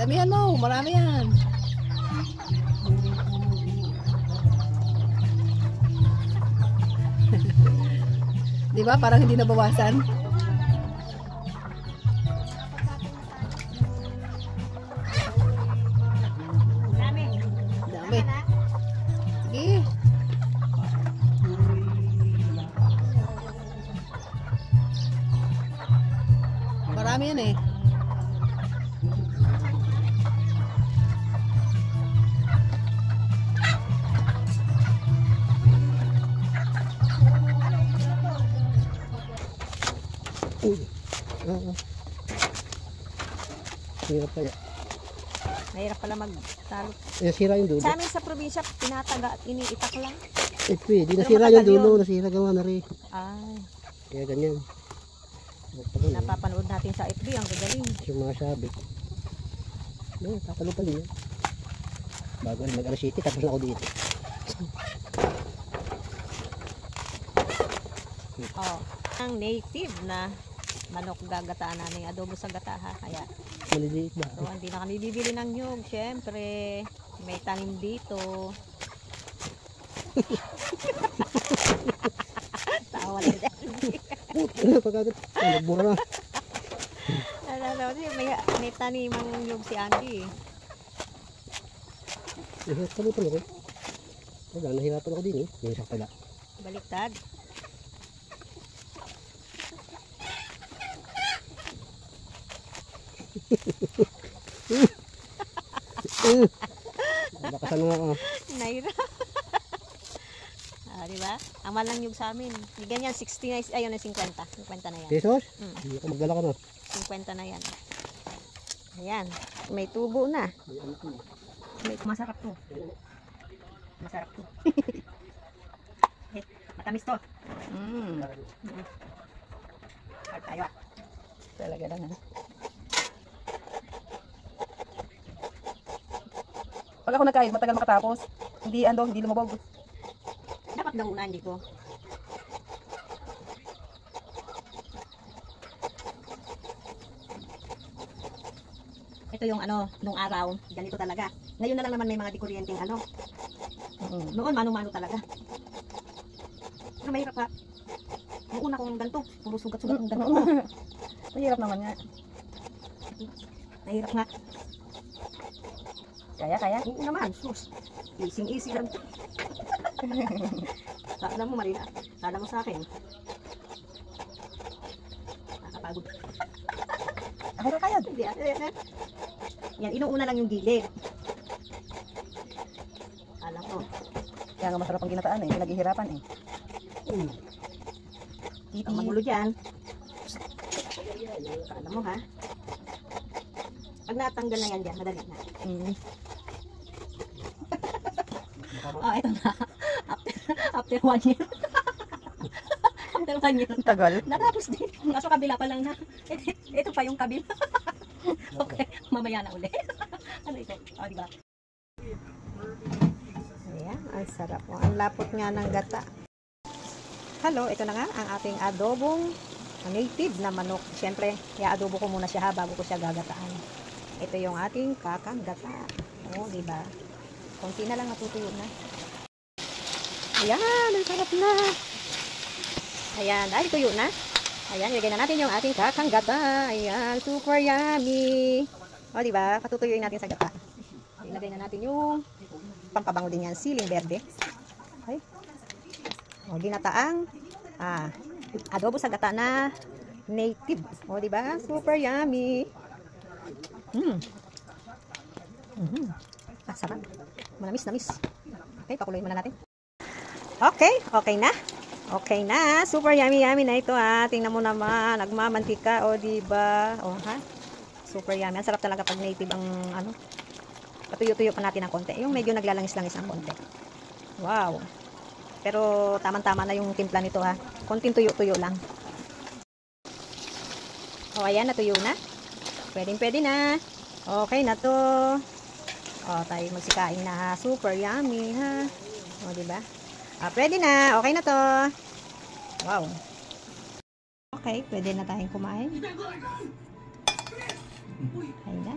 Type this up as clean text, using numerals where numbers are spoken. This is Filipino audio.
Damihan mo, marami yan. Di ba? Parang hindi nabawasan. Dami. Dami. Sige. Marami yan eh. Hirap kaya. Mahirap pala magtalo. Nasira yung dulo. Sa amin sa probinsya, tinataga at iniitak lang. Eh, pwede. Nasira yung dulo. Nasira gawa na rin. Ay. Kaya ganyan. Napapanood natin sa FB. Ang gagaling. Yung mga sabi. No, tatalo pa din yan. Bago mag-alas city, tapos na ako dito. Oh, ang native na manok gagataan namin, adobo sa gata ha. Kaya maliliit ba? so, hindi na kami bibili ng nyug. Syempre, may tanim dito. Tawa lang din. Pagkagat, nagbura na. May tanim ang nyug si Andy. Nahirapan ako. Wala, nahirapan ako din eh. Yung isa pala. Baliktad. Bakasan nga ako. Naira. Diba? Amal lang yung sa amin. Bigyan yan 60 ayun na 50. 50 na yan. Pesos? Hindi ako magdala ka na. 50 na yan. Ayan. May tubo na. Masarap to. Masarap to. Matamis to. Hard tayo ah. Talaga lang ha. Pag ako nagkain, matagal makatapos. Hindi lumabog. Dapat daw una, hindi ko. Ito yung ano, nung araw, ganito talaga. Ngayon na lang naman may mga dikuryenteng ano. Noon, mano-mano talaga. Pero mahirap ha. Yung una kong ganito, puro sugat-sugat ng ganito. Mahirap naman nga. Mahirap nga. Kaya? Oo naman, sus. Easy lang. Kala mo, Marina. Kala mo sa akin. Nakapagod. Ako na kaya. Yan, inuuna lang yung gilid. Alam ko. Kaya nga masarap ang ginataan eh. Pinaghihirapan eh. Ang magulo dyan. Alam mo ha. Pag natanggal na yan dyan, madali na. Oh, ito na. After 1 year. After 1 year. Tagal. Natapos din. Kaso kabila pa lang na. Ito pa yung kabila. Okay, mamaya na uli. Ano ito? Oh, diba? Ayan, ang sarap. Ang lapot nga ng gata. Hello, ito na nga ang ating adobong native na manok. Siyempre, i-adobo ko muna siya ha, bago ko siya gagataan. Ito yung ating kakang gata. Oh, diba? Konti na lang natutuyo na. Ayan, ang sarap na. Ayan, dahil tuyo na. Ayan, ilagay na natin yung ating kakang gata. Ayan, super yummy. O, diba? Patutuyuin natin sa gata. Ilagay na natin yung pampabango din yan, siling berde. Okay. O, ginataang adobo sa gata na native. O, diba? Super yummy. Sarap. Manamis-namis. Okay, pakuloyin muna natin. Okay na. Okay na. Super yummy na ito ha. Tingnan mo naman. Nagmamantika. O, diba? O, ha? Super yummy. Ang sarap talaga pag native ang ano. Patuyo-tuyo pa natin ng konti. Yung medyo naglalangis-langis ng konti. Wow. Pero tamang-tama na yung timpla nito ha. Konting tuyo-tuyo lang. O, ayan. Natuyo na. Pwede na. Okay na to. O, tayo magsikain na ha. Super yummy ha. O, diba? Pwede na. Okay na to. Wow. Okay, pwede na tayong kumain. Ayun na.